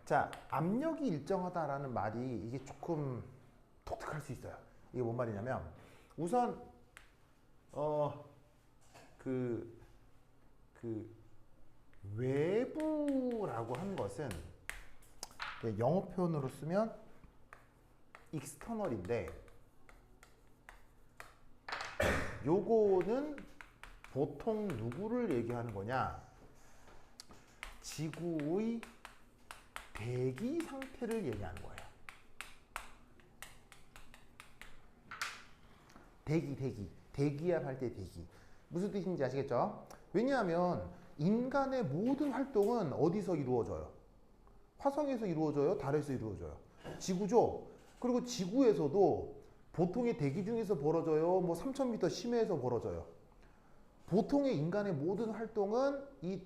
자, 압력이 일정하다라는 말이 이게 조금 독특할 수 있어요. 이게 뭔 말이냐면 우선 그 외부라고 하는 것은 영어 표현으로 쓰면 external인데 요거는 보통 누구를 얘기하는 거냐? 지구의 대기 상태를 얘기하는 거예요. 대기압 할 때 대기. 무슨 뜻인지 아시겠죠? 왜냐하면 인간의 모든 활동은 어디서 이루어져요? 화성에서 이루어져요? 달에서 이루어져요? 지구죠? 그리고 지구에서도 보통의 대기 중에서 벌어져요? 뭐 3000m 심해에서 벌어져요? 보통의 인간의 모든 활동은 이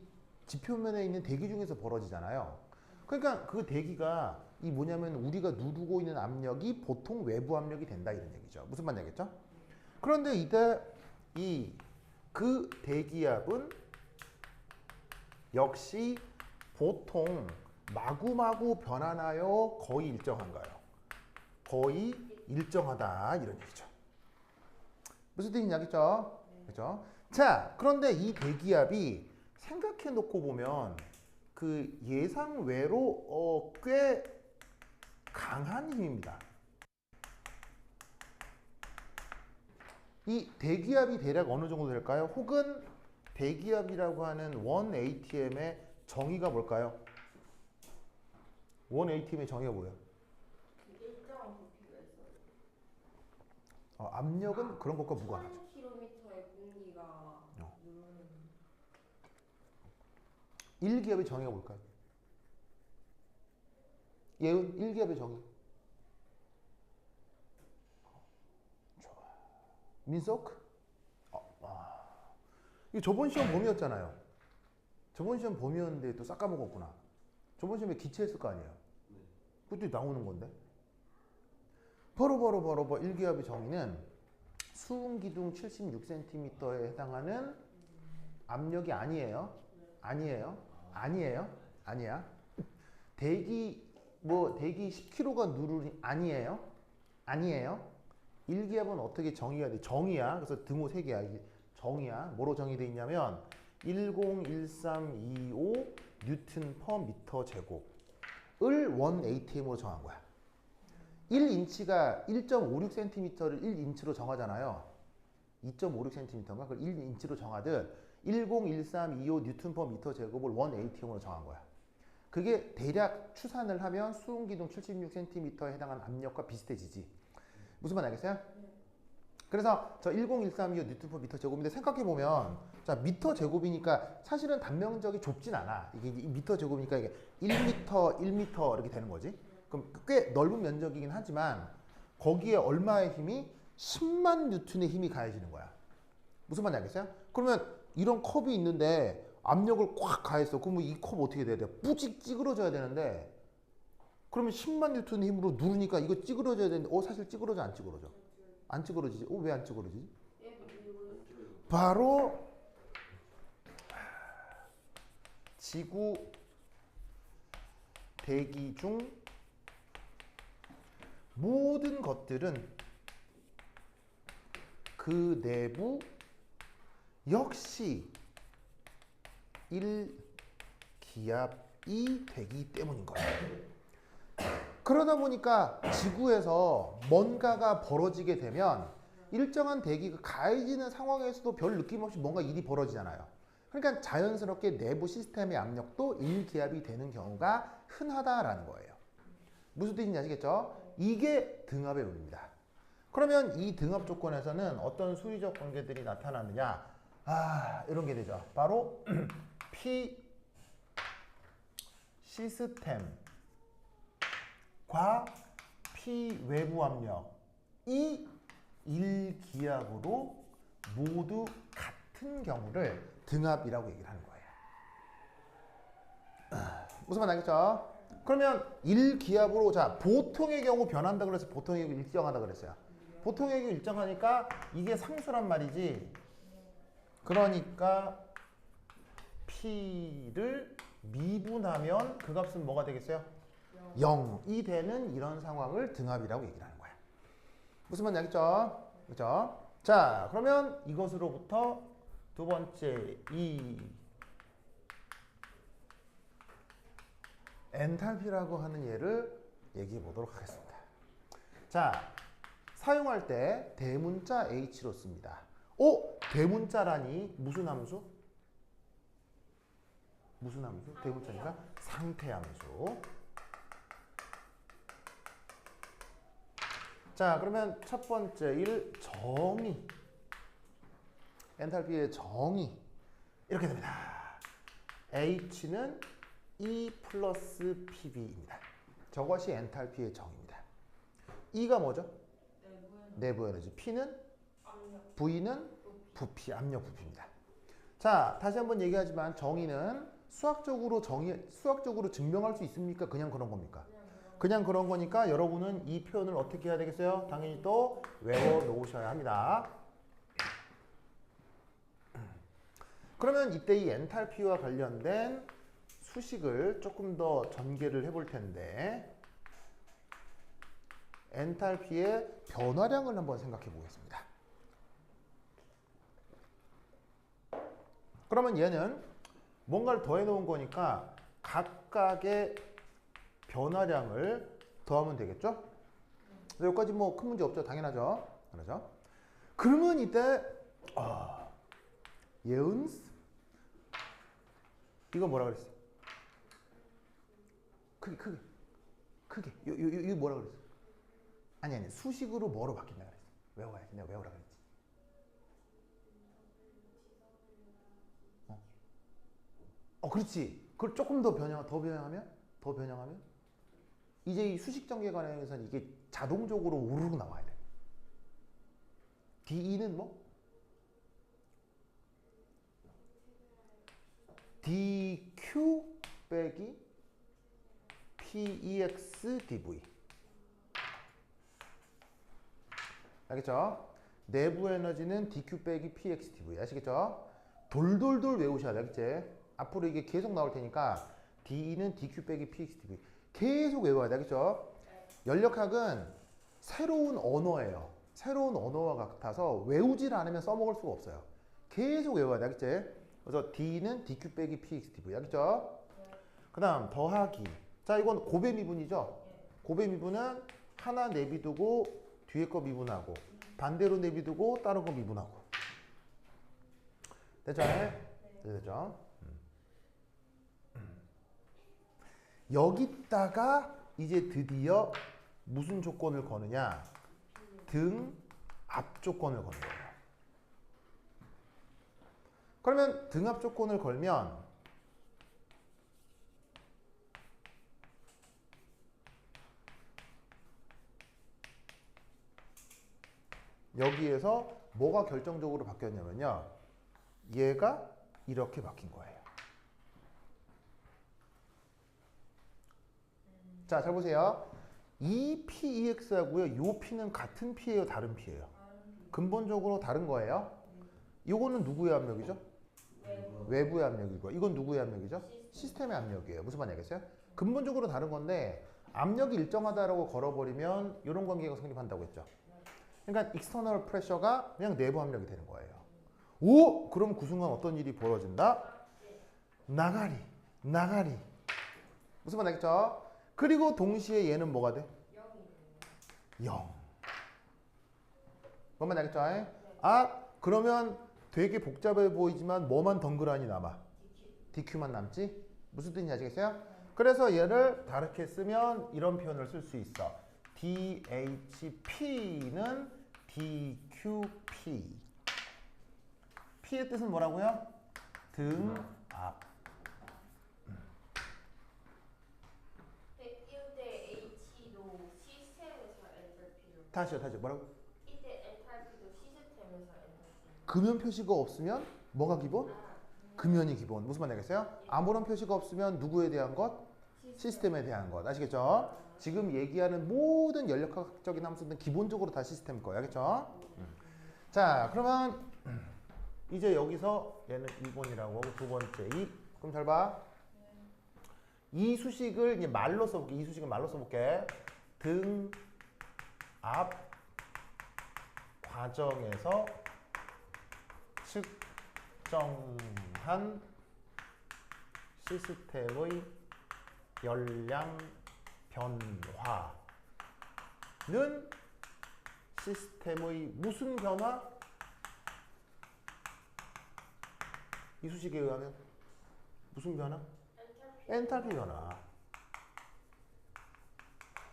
지표면에 있는 대기 중에서 벌어지잖아요. 그러니까 그 대기가 이 뭐냐면 우리가 누르고 있는 압력이 보통 외부 압력이 된다 이런 얘기죠. 무슨 말인지 알겠죠? 그런데 이때 그 대기압은 역시 보통 마구마구 변하나요? 거의 일정한가요? 거의 일정하다 이런 얘기죠. 무슨 뜻인지 알겠죠? 그렇죠? 자, 그런데 이 대기압이 생각해 놓고 보면 그 예상 외로 꽤 강한 힘입니다. 이 대기압이 대략 어느 정도 될까요? 혹은 대기압이라고 하는 1atm의 정의가 뭘까요? 1atm의 정의가 뭐예요? 일정한 부피가 있어요. 압력은 그런 것과 무관하죠. 1000km의 공기가 누르는 1기압의 정의가 뭘까요? 예은 1기압의 정의. 좋아. 민석? 이거 저번 시험 봄이었잖아요. 저번 시험 봄이었는데 또 싹 까먹었구나. 저번 시험에 기체했을 거 아니에요. 그것도 나오는 건데. 바로 1기압의 정의는 수은기둥 76cm에 해당하는 압력이 아니에요. 아니야. 대기 10kg가 누르니 아니에요. 1기압은 어떻게 정의가 돼? 정의야. 그래서 등호 3개야. 이게 정의야. 뭐로 정의되어 있냐면 101325 뉴턴 퍼 미터 제곱을 1atm으로 정한 거야. 1인치가 1.56cm를 1인치로 정하잖아요. 2.56cm인가? 그걸 1인치로 정하듯 101325 뉴턴 퍼 미터 제곱을 1atm으로 정한 거야. 그게 대략 추산을 하면 수은기둥 76cm에 해당하는 압력과 비슷해지지. 무슨 말 알겠어요? 그래서 저 10132 뉴턴 퍼 미터 제곱인데 생각해보면 자 미터 제곱이니까 사실은 단면적이 좁진 않아. 이게 미터 제곱이니까 이게 1m, 1m 이렇게 되는 거지. 그럼 꽤 넓은 면적이긴 하지만 거기에 얼마의 힘이 10만 뉴턴의 힘이 가해지는 거야. 무슨 말인지 알겠어요? 그러면 이런 컵이 있는데 압력을 꽉 가했어. 그러면 이 컵 어떻게 돼야 돼? 뿌직 찌그러져야 되는데 그러면 10만 뉴턴의 힘으로 누르니까 이거 찌그러져야 되는데 사실 찌그러져 안 찌그러져? 안 찌그러지지? 왜 안 찌그러지지? 바로 지구 대기 중 모든 것들은 그 내부 역시 1기압이 되기 때문인 거예요. 그러다 보니까 지구에서 뭔가가 벌어지게 되면 일정한 대기가 가해지는 상황에서도 별 느낌 없이 뭔가 일이 벌어지잖아요. 그러니까 자연스럽게 내부 시스템의 압력도 1기압이 되는 경우가 흔하다라는 거예요. 무슨 뜻인지 아시겠죠? 이게 등압의 원리입니다. 그러면 이 등압 조건에서는 어떤 수리적 관계들이 나타나느냐? 이런 게 되죠. 바로 P 시스템과 P 외부 압력이 1기압으로 모두 같은 경우를 등압이라고 얘기를 하는 거예요. 무슨 말 알겠죠? 그러면 1기압으로 자 보통의 경우 변한다 그래서 보통의 경우 일정하다 그랬어요. 보통의 경우 일정하니까 이게 상수란 말이지. 그러니까 P를 미분하면 그 값은 뭐가 되겠어요? 0이 되는 이런 상황을 등압이라고 얘기를 하는 거야. 무슨 말인지 알겠죠? 그렇죠? 자, 그러면 이것으로부터 두 번째 이 엔탈피라고 하는 예를 얘기해 보도록 하겠습니다. 자, 사용할 때 대문자 H로 씁니다. 대문자라니 무슨 함수? 무슨 함수? 대문자니까 상태 함수. 자, 그러면 첫 번째 일 정의. 엔탈피의 정의. 이렇게 됩니다. H는 E 플러스 PB입니다. 저것이 엔탈피의 정의입니다. E가 뭐죠? 내부 에너지. P는? V는? 부피, 압력 부피입니다. 자, 다시 한번 얘기하지만 정의는 수학적으로 증명할 수 있습니까? 그냥 그런 겁니까? 그냥 그런 거니까 여러분은 이 표현을 어떻게 해야 되겠어요? 당연히 또 외워 놓으셔야 합니다. 그러면 이때 이 엔탈피와 관련된 수식을 조금 더 전개를 해볼 텐데 엔탈피의 변화량을 한번 생각해 보겠습니다. 그러면 얘는 뭔가를 더해 놓은 거니까 각각의 변화량을 더하면 되겠죠? 여기까지 뭐 큰 문제 없죠? 당연하죠? 그러죠? 그러면 이때 예은스 이거 뭐라 그랬어? 크게 이거 뭐라 그랬어? 아니 수식으로 뭐로 바뀐다 그랬어? 외워야지. 내가 외우라 그랬지. 그렇지. 그걸 조금 더 변형하면 이제 이 수식 전개관에서는 이게 자동적으로 우르르 나와야 돼. DE는 뭐? DQ 빼기 PEX DV. 알겠죠? 내부 에너지는 DQ 빼기 PX DV. 아시겠죠? 돌돌돌 외우셔야 돼. 알겠지? 앞으로 이게 계속 나올 테니까 D는 DQ 빼기 PX DV. 계속 외워야 돼. 알겠죠? 연력학은 새로운 언어예요. 새로운 언어와 같아서 외우질 않으면 써먹을 수가 없어요. 계속 외워야 돼. 알겠지? 그래서 D는 DQ 빼기 PX DV. 알겠죠? 그 다음 더하기. 자, 이건 고배 미분이죠? 고배 미분은 하나 내비두고 뒤에 거 미분하고 반대로 내비두고 다른 거 미분하고. 됐죠? 됐죠? 여기다가 이제 드디어 무슨 조건을 거느냐? 등압 조건을 거는 거예요. 그러면 등압 조건을 걸면 여기에서 뭐가 결정적으로 바뀌었냐면요. 얘가 이렇게 바뀐 거예요. 자, 잘 보세요. 이 PEX하고요. 요 P는 같은 P예요, 다른 P예요? 근본적으로 다른 거예요. 이거는 누구의 압력이죠? 외부의 압력이고, 이건 누구의 압력이죠? 시스템의 압력이에요. 무슨 말인지 알겠어요? 근본적으로 다른 건데 압력이 일정하다라고 걸어버리면 이런 관계가 성립한다고 했죠. 그러니까 external pressure가 그냥 내부 압력이 되는 거예요. 오! 그럼 그 순간 어떤 일이 벌어진다? 나가리. 무슨 말인지 알겠죠? 그리고 동시에 얘는 뭐가 돼? 0. 뭔 말인지 알겠죠? 그러면 되게 복잡해 보이지만 뭐만 덩그러니 남아? DQ만 남지? 무슨 뜻인지 아시겠어요? 그래서 얘를 다르게 쓰면 이런 표현을 쓸 수 있어. DHP는 DQP. P의 뜻은 뭐라고요? 등압. 이때 H도 시스템에서 엔탈피를 다시요. 뭐라고? 이때 엔탈피도 시스템에서 엔탈피. 금연 표시가 없으면 뭐가 기본? 금연이 기본. 무슨 말 알겠어요? 아무런 표시가 없으면 누구에 대한 것? 시스템에 대한 것. 아시겠죠? 지금 얘기하는 모든 연력학적인 함수는 기본적으로 다 시스템 거예요. 알겠죠? 자, 그러면 이제 여기서 얘는 2번이라고 하고 두 번째 2. 그럼 잘 봐. 이 수식을 이제 말로 써볼게. 이 수식을 말로 써볼게. 등압 과정에서 측정한 시스템의 열량 변화는 시스템의 무슨 변화? 이 수식에 의하면 무슨 변화? 엔탈피 변화.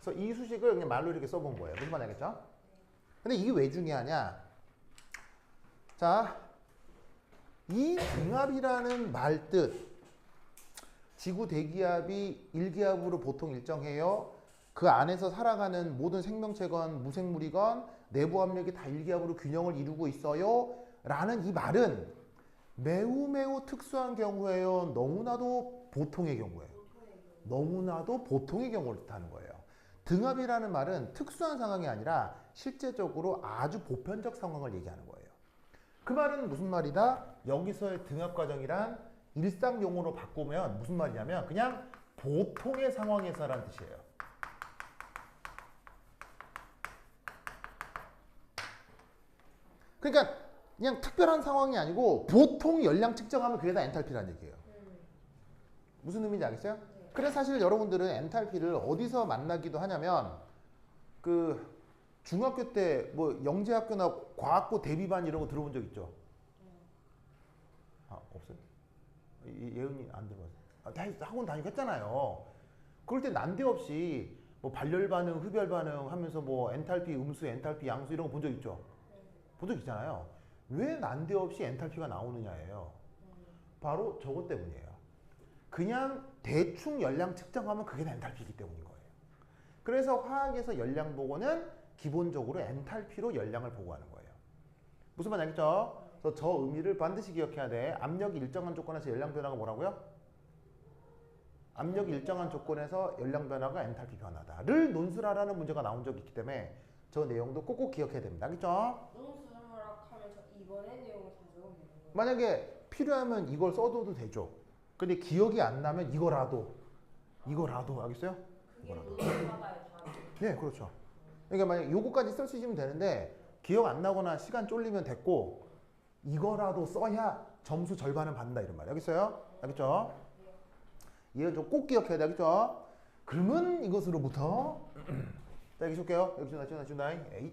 그래서 이 수식을 그냥 말로 이렇게 써본 거예요. 무슨 말인지 알겠죠? 근데 이게 왜 중요하냐? 자, 이 등압이라는 말 뜻, 지구 대기압이 1기압으로 보통 일정해요. 그 안에서 살아가는 모든 생명체건 무생물이건 내부 압력이 다 1기압으로 균형을 이루고 있어요. 라는 이 말은 매우 특수한 경우에요. 너무나도 보통의 경우예요. 너무나도 보통의 경우를 뜻하는 거예요. 등압이라는 말은 특수한 상황이 아니라 실제적으로 아주 보편적 상황을 얘기하는 거예요. 그 말은 무슨 말이다? 여기서의 등압 과정이란 일상 용어로 바꾸면 무슨 말이냐면 그냥 보통의 상황에서란 뜻이에요. 그러니까 그냥 특별한 상황이 아니고 보통 열량 측정하면 그게 다 엔탈피라는 얘기예요. 무슨 의미인지 알겠어요? 그래서 사실 여러분들은 엔탈피를 어디서 만나기도 하냐면 그 중학교 때 뭐 영재학교나 과학고 대비반 이런 거 들어본 적 있죠? 아, 없어요? 예은이 안 들어봤어요. 학원 다니고 했잖아요. 그럴 때 난데없이 뭐 발열 반응, 흡열 반응 하면서 뭐 엔탈피 음수, 엔탈피 양수 이런 거 본 적 있죠? 본 적 있잖아요. 왜 난데없이 엔탈피가 나오느냐예요. 바로 저것 때문이에요. 그냥 대충 열량 측정하면 그게 엔탈피이기 때문인 거예요. 그래서 화학에서 열량 보고는 기본적으로 엔탈피로 열량을 보고하는 거예요. 무슨 말인지 알겠죠? 그래서 저 의미를 반드시 기억해야 돼. 압력이 일정한 조건에서 열량 변화가 뭐라고요? 압력이 일정한 조건에서 열량 변화가 엔탈피 변화다를 논술하라는 문제가 나온 적이 있기 때문에 저 내용도 꼭꼭 기억해야 됩니다. 알겠죠? 논술하라 하면 저 이번의 내용을 다 적으면 되는 거예요? 만약에 필요하면 이걸 써둬도 되죠. 근데 기억이 안 나면 이거라도 알겠어요? 그게 논술하다의 답이. 네, 그렇죠. 그러니까 만약 요거까지 쓰시면 되는데 기억 안 나거나 시간 쫄리면 됐고 이거라도 써야 점수 절반은 받는다 이런 말이에요. 알겠어요? 알겠죠? 이건 좀 꼭 기억해야 돼. 알겠죠? 그러면 이것으로부터 자, 여기 줄게요. 여기 준다. 에이.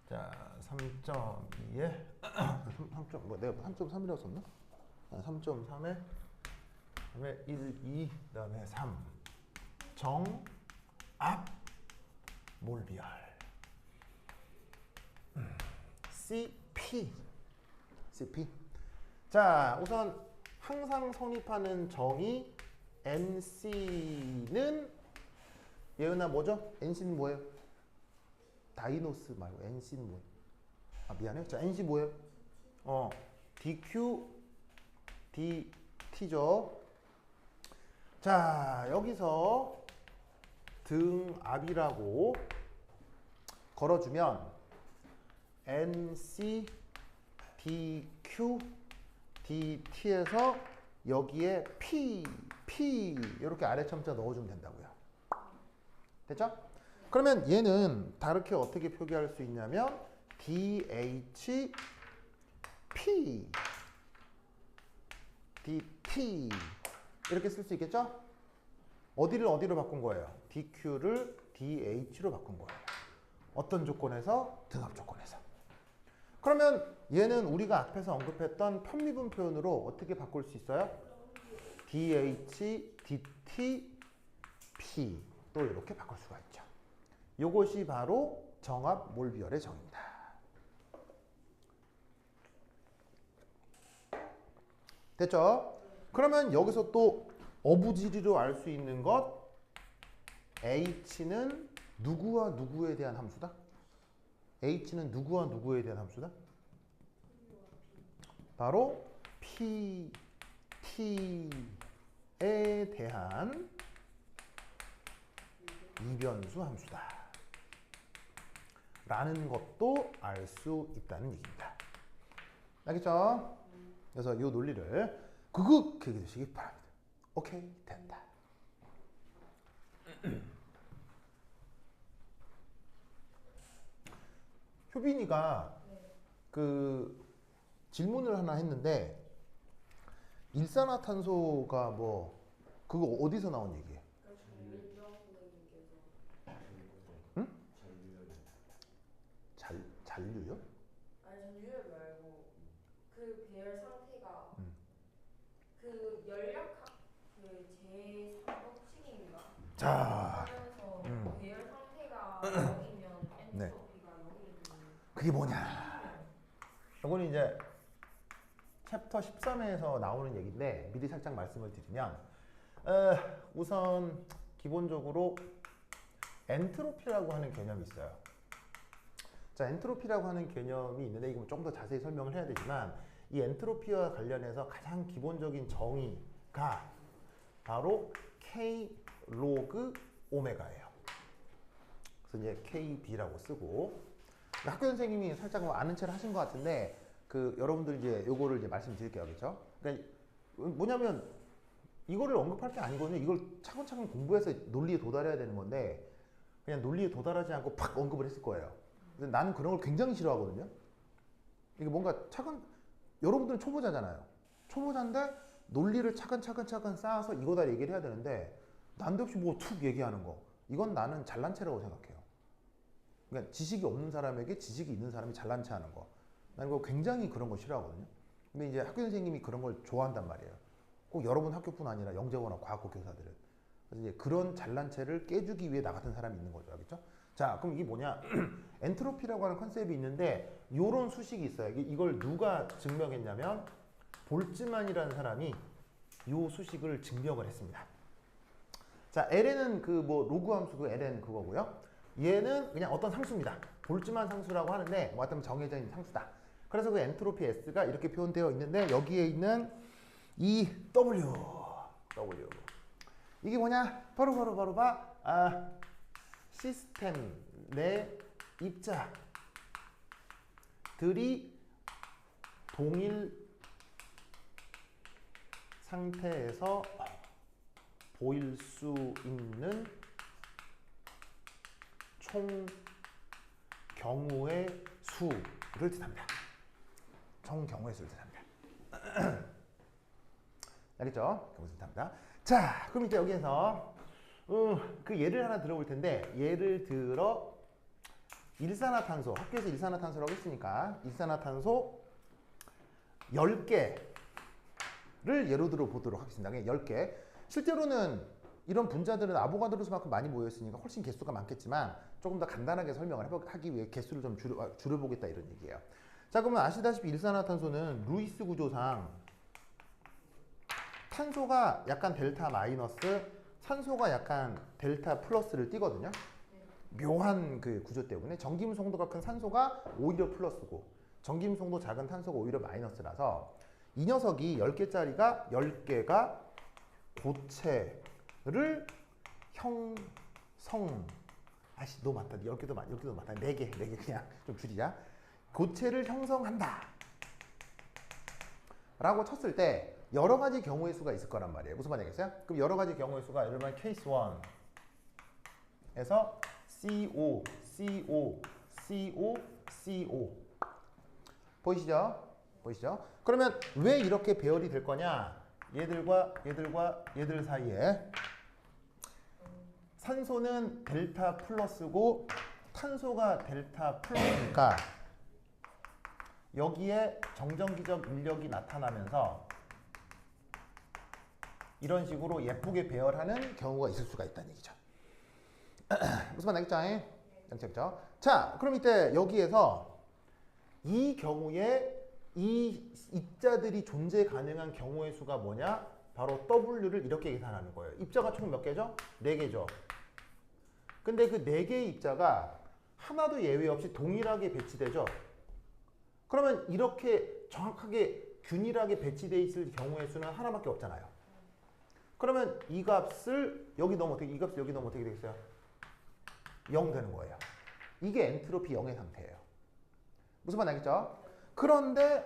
자, 3.2에 3점 뭐 내가 3.3이라고 썼나? 3.3에 그다음에 1, 2, 그다음에 3 정압 몰비열 CP 자, 우선 항상 성립하는 정의 NC는 예은아 뭐죠? NC는 뭐예요? 다이노스 말고 NC는 뭐예요? 아, 미안해요. 자, NC 뭐예요? DQ DT죠. 자, 여기서 등압이라고 걸어주면 NC DQ DT에서 여기에 P 이렇게 아래 첨자 넣어주면 된다고요. 됐죠? 그러면 얘는 다르게 어떻게 표기할 수 있냐면 DHP DT 이렇게 쓸 수 있겠죠? 어디를 어디로 바꾼 거예요? DQ를 DH로 바꾼 거예요. 어떤 조건에서? 등압 조건에서. 그러면 얘는 우리가 앞에서 언급했던 편미분 표현으로 어떻게 바꿀 수 있어요? DH, DT, P 또 이렇게 바꿀 수가 있죠. 이것이 바로 정압 몰비열의 정의입니다. 됐죠? 그러면 여기서 또 어부지리로 알 수 있는 것 H는 누구와 누구에 대한 함수다? H는 누구와 누구에 대한 함수다? 바로 P, T에 대한 이변수 함수다. 라는 것도 알 수 있다는 얘기입니다. 알겠죠? 그래서 이 논리를 그거 해주시기 바랍니다. 오케이, 된다. 효빈이가 네. 그 질문을 하나 했는데 일산화탄소가 뭐 그거 어디서 나온 얘기예요? 그러니까 정민정 선생님께서 응? 잔류요? 아니 전유열 말고 그 배열 상태가 음. 그 열역학 그 제3법칙인가 자, 하면서 배열 상태가 0이면 네. 엔트로피가 0이 되는 그게 뭐냐? 이거는 이제 챕터 13에서 나오는 얘기인데 미리 살짝 말씀을 드리면 우선 기본적으로 엔트로피라고 하는 개념이 있어요. 자, 엔트로피라고 하는 개념이 있는데 이거 좀 더 자세히 설명을 해야 되지만 이 엔트로피와 관련해서 가장 기본적인 정의가 바로 K 로그 오메가예요. 그래서 이제 KB라고 쓰고 학교 선생님이 살짝 뭐 아는 체를 하신 것 같은데 그 여러분들 이제 요거를 이제 말씀드릴게요, 그렇죠? 그러니까 뭐냐면 이거를 언급할 게 아니거든요. 이걸 차근차근 공부해서 논리에 도달해야 되는 건데 그냥 논리에 도달하지 않고 팍 언급을 했을 거예요. 근데 나는 그런 걸 굉장히 싫어하거든요. 이게 뭔가 여러분들은 초보자잖아요. 초보자인데 논리를 차근차근 쌓아서 이거다 얘기를 해야 되는데 난데없이 뭐 툭 얘기하는 거. 이건 나는 잘난 체라고 생각해요. 그러니까 지식이 없는 사람에게 지식이 있는 사람이 잘난 체 하는 거. 나는 그거 굉장히 그런 거 싫어하거든요. 근데 이제 학교 선생님이 그런 걸 좋아한단 말이에요. 꼭 여러분 학교뿐 아니라 영재고나 과학고 교사들은. 그래서 이제 그런 잘난 체를 깨주기 위해 나 같은 사람이 있는 거죠. 알겠죠? 자, 그럼 이게 뭐냐? 엔트로피라고 하는 컨셉이 있는데 요런 수식이 있어요. 이걸 누가 증명했냐면 볼츠만이라는 사람이 요 수식을 증명을 했습니다. 자, ln은 그 뭐 로그 함수 그 ln 그거고요. 얘는 그냥 어떤 상수입니다. 볼츠만 상수라고 하는데 뭐 하여튼 정해져 있는 상수다. 그래서 그 엔트로피 S가 이렇게 표현되어 있는데 여기에 있는 이 W 이게 뭐냐? 바로 시스템 내 입자들이 동일 상태에서 보일 수 있는 총 경우의 수를 뜻합니다. 총 경우의 수를 뜻합니다. 알겠죠? 경우의 수를 뜻합니다. 자, 그럼 이제 여기에서 그 예를 하나 들어볼 텐데 예를 들어 일산화탄소, 학교에서 일산화탄소라고 했으니까 일산화탄소 10개를 예로 들어 보도록 하겠습니다. 10개. 실제로는 이런 분자들은 아보가드로수만큼 많이 모여있으니까 훨씬 개수가 많겠지만 조금 더 간단하게 설명을 하기 위해 개수를 좀 줄여보겠다 이런 얘기예요. 자, 그러면 아시다시피 일산화탄소는 루이스 구조상 탄소가 약간 델타 마이너스, 산소가 약간 델타 플러스를 띠거든요. 묘한 그 구조 때문에 전기임 송도가 큰 산소가 오히려 플러스고 전기임 송도 작은 탄소가 오히려 마이너스라서 이 녀석이 10개짜리가 10개가 고체를 너무 많다. 10개도 많다. 4개 그냥 좀 줄이자. 고체를 형성한다. 라고 쳤을 때 여러 가지 경우의 수가 있을 거란 말이에요. 무슨 말이겠어요? 그럼 여러 가지 경우의 수가 예를 들면 케이스 1에서 CO 보이시죠? 그러면 왜 이렇게 배열이 될 거냐? 얘들과 얘들 사이에 산소는 델타 플러스고 탄소가 델타 플러스니까 여기에 정전기적 인력이 나타나면서 이런 식으로 예쁘게 배열하는 경우가 있을 수가 있다는 얘기죠. 무슨 말 알겠죠? 양측죠. 자, 그럼 이때 여기에서 이 경우에 이 입자들이 존재 가능한 경우의 수가 뭐냐? 바로 W를 이렇게 계산하는 거예요. 입자가 총 몇 개죠? 4개죠. 근데 그 4개의 입자가 하나도 예외 없이 동일하게 배치되죠. 그러면 이렇게 정확하게 균일하게 배치되어 있을 경우의 수는 하나밖에 없잖아요. 그러면 이 값을 여기 넣으면 어떻게 되겠어요? 0 되는 거예요. 이게 엔트로피 0의 상태예요. 무슨 말 알겠죠? 그런데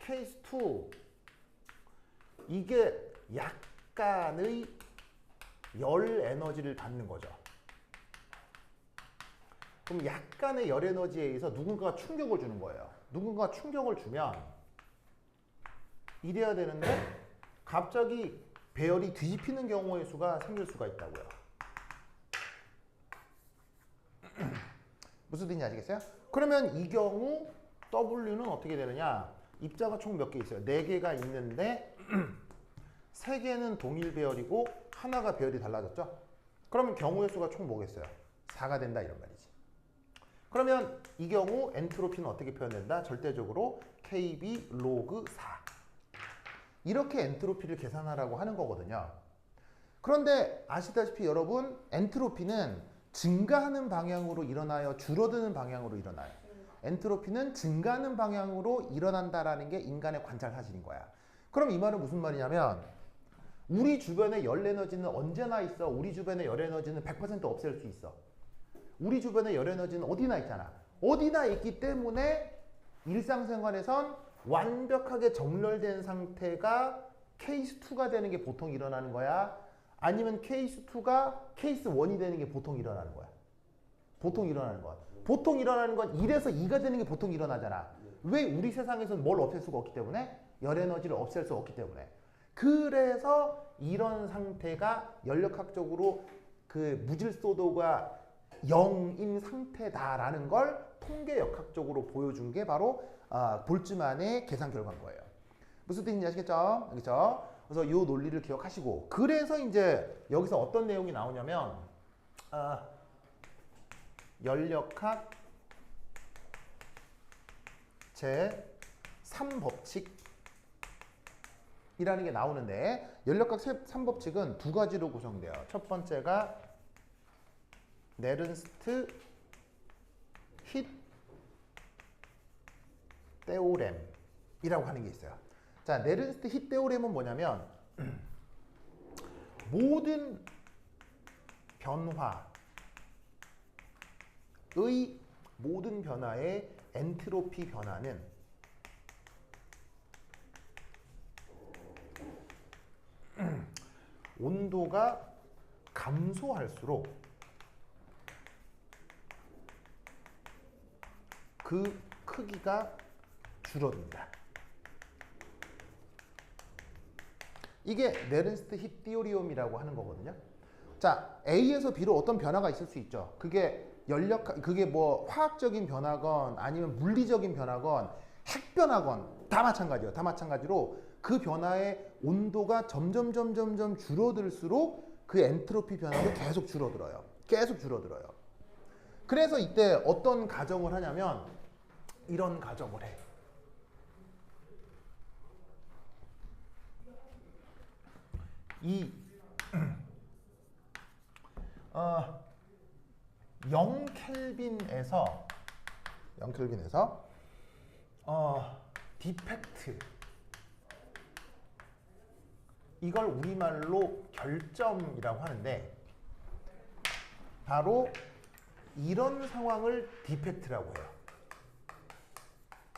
케이스 2 이게 약간의 열 에너지를 받는 거죠. 그럼 약간의 열 에너지에 의해서 누군가가 충격을 주는 거예요. 누군가가 충격을 주면 이래야 되는데 갑자기 배열이 뒤집히는 경우의 수가 생길 수가 있다고요. 무슨 뜻인지 아시겠어요? 그러면 이 경우 W는 어떻게 되느냐? 입자가 총 몇 개 있어요? 4개가 있는데 3개는 동일 배열이고 하나가 배열이 달라졌죠? 그러면 경우의 수가 총 뭐겠어요? 4가 된다 이런 말이지. 그러면 이 경우 엔트로피는 어떻게 표현된다? 절대적으로 KB 로그 4. 이렇게 엔트로피를 계산하라고 하는 거거든요. 그런데 아시다시피 여러분 엔트로피는 증가하는 방향으로 일어나요? 줄어드는 방향으로 일어나요? 엔트로피는 증가하는 방향으로 일어난다라는 게 인간의 관찰 사실인 거야. 그럼 이 말은 무슨 말이냐면 우리 주변에 열 에너지는 언제나 있어. 우리 주변에 열 에너지는 100% 없앨 수 있어. 우리 주변에 열 에너지는 어디나 있잖아. 어디나 있기 때문에 일상생활에선 완벽하게 정렬된 상태가 케이스 2가 되는 게 보통 일어나는 거야? 아니면 케이스 2가 케이스 1이 되는 게 보통 일어나는 거야? 보통 일어나는 거야. 보통 일어나는 건 1에서 2가 되는 게 보통 일어나잖아. 왜? 우리 세상에서는 뭘 없앨 수가 없기 때문에? 열 에너지를 없앨 수 없기 때문에. 그래서 이런 상태가 연력학적으로 그 무질소도가 0인 상태다라는 걸 통계역학적으로 보여준 게 바로 볼츠만의 계산 결과인 거예요. 무슨 뜻인지 아시겠죠? 알겠죠? 그래서 이 논리를 기억하시고, 그래서 이제 여기서 어떤 내용이 나오냐면 연력학 제 3법칙이라는 게 나오는데, 연력학 3법칙은 두 가지로 구성돼요. 첫 번째가 네른스트 힛 테오렘이라고 하는 게 있어요. 자, 네른스트 힛 테오렘은 뭐냐면 모든 변화의 엔트로피 변화는 온도가 감소할수록 그 크기가 줄어든다. 이게 네른스트 힛 테오리움이라고 하는 거거든요. 자, A에서 B로 어떤 변화가 있을 수 있죠. 그게 그게 뭐 화학적인 변화건 아니면 물리적인 변화건 핵 변화건 다 마찬가지예요. 다 마찬가지로 그 변화의 온도가 점점 줄어들수록 그 엔트로피 변화도 계속 줄어들어요. 계속 줄어들어요. 그래서 이때 어떤 가정을 하냐면 이런 가정을 해. 이 0켈빈에서 디펙트, 이걸 우리말로 결점이라고 하는데 바로 이런 상황을 디펙트라고 해요.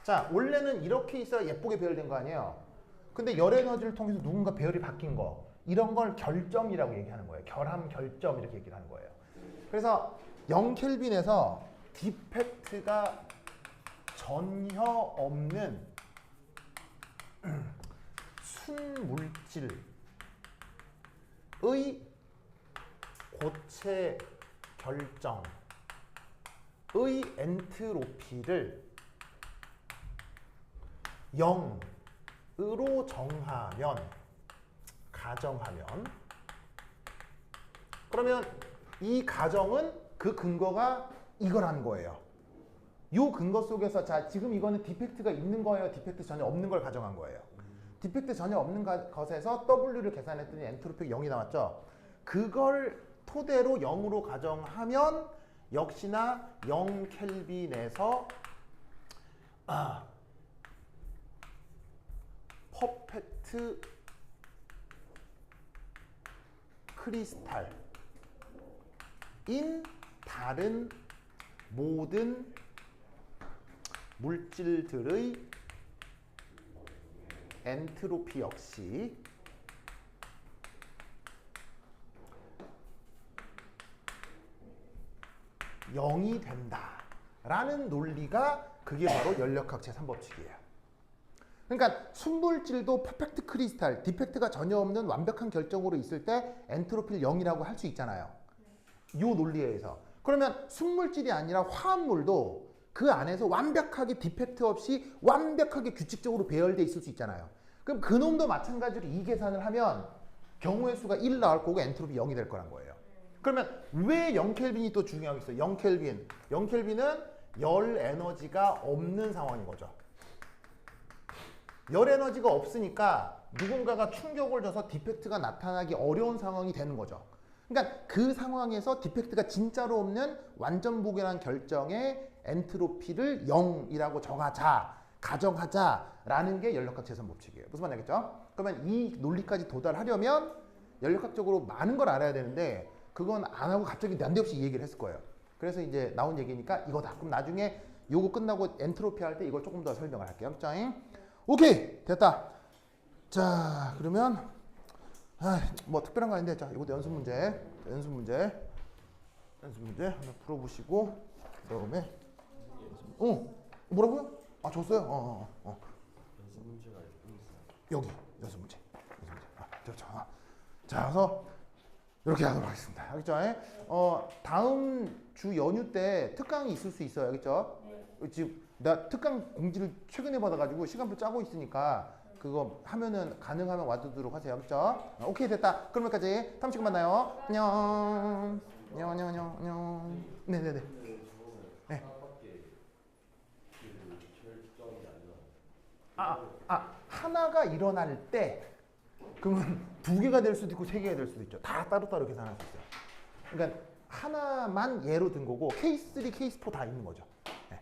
자, 원래는 이렇게 있어야 예쁘게 배열된 거 아니에요. 근데 열 에너지를 통해서 누군가 배열이 바뀐 거, 이런 걸 결점이라고 얘기하는 거예요. 결함, 결점 이렇게 얘기를 하는 거예요. 그래서 0켈빈에서 디펙트가 전혀 없는 순물질의 고체 결정의 엔트로피를 0으로 가정하면 그러면 이 가정은 그 근거가 이거라는 거예요. 이 근거 속에서 자, 지금 이거는 디펙트가 있는 거예요, 디펙트 전혀 없는 걸 가정한 거예요. 디펙트 전혀 없는 것에서 W를 계산했더니 엔트로피가 0이 나왔죠. 그걸 토대로 0으로 가정하면 역시나 0켈빈에서 퍼펙트 크리스탈인 다른 모든 물질들의 엔트로피 역시 0이 된다라는 논리가 그게 바로 연력학 제3법칙이에요. 그러니까 순물질도 퍼펙트 크리스탈, 디펙트가 전혀 없는 완벽한 결정으로 있을 때 엔트로피를 0이라고 할 수 있잖아요. 이 논리에 의해서. 그러면 순물질이 아니라 화합물도 그 안에서 완벽하게 디펙트 없이 완벽하게 규칙적으로 배열돼 있을 수 있잖아요. 그럼 그놈도 마찬가지로 이 계산을 하면 경우의 수가 1 나올 거고 엔트로피 0이 될 거란 거예요. 그러면 왜 0켈빈이 또 중요하겠어요? 0켈빈. 0켈빈은 열 에너지가 없는 상황인 거죠. 열 에너지가 없으니까 누군가가 충격을 줘서 디펙트가 나타나기 어려운 상황이 되는 거죠. 그러니까 그 상황에서 디펙트가 진짜로 없는 완전복이라는 결정의 엔트로피를 0이라고 가정하자라는 게 연력학 제3법칙이에요. 무슨 말인지 알겠죠? 그러면 이 논리까지 도달하려면 연력학적으로 많은 걸 알아야 되는데 그건 안 하고 갑자기 난데없이 이 얘기를 했을 거예요. 그래서 이제 나온 얘기니까 이거다. 그럼 나중에 요거 끝나고 엔트로피 할 때 이걸 조금 더 설명을 할게요. 자, 오케이 됐다. 자 그러면 뭐 특별한 거 아닌데 자 이것도 연습 문제 하나 풀어보시고 그다음에 뭐라고요? 아 줬어요. 연습 문제가 있어요. 여기 연습 문제. 자 그래서 이렇게 하도록 하겠습니다. 알겠죠? 다음 주 연휴 때 특강이 있을 수 있어요. 알겠죠? 지금 나 특강 공지를 최근에 받아가지고 시간표 짜고 있으니까 그거 하면은 가능하면 와두도록 하세요. 알겠죠? 오케이 됐다. 그럼 여기까지 다음 시간 만나요. 안녕. 네네네. 네. 하나가 일어날 때 그러면 2개가 될 수도 있고 3개가 될 수도 있죠. 다 따로따로 계산할 수 있어요. 그러니까 하나만 예로 든 거고 케이스 3, 케이스 4 다 있는 거죠. 네.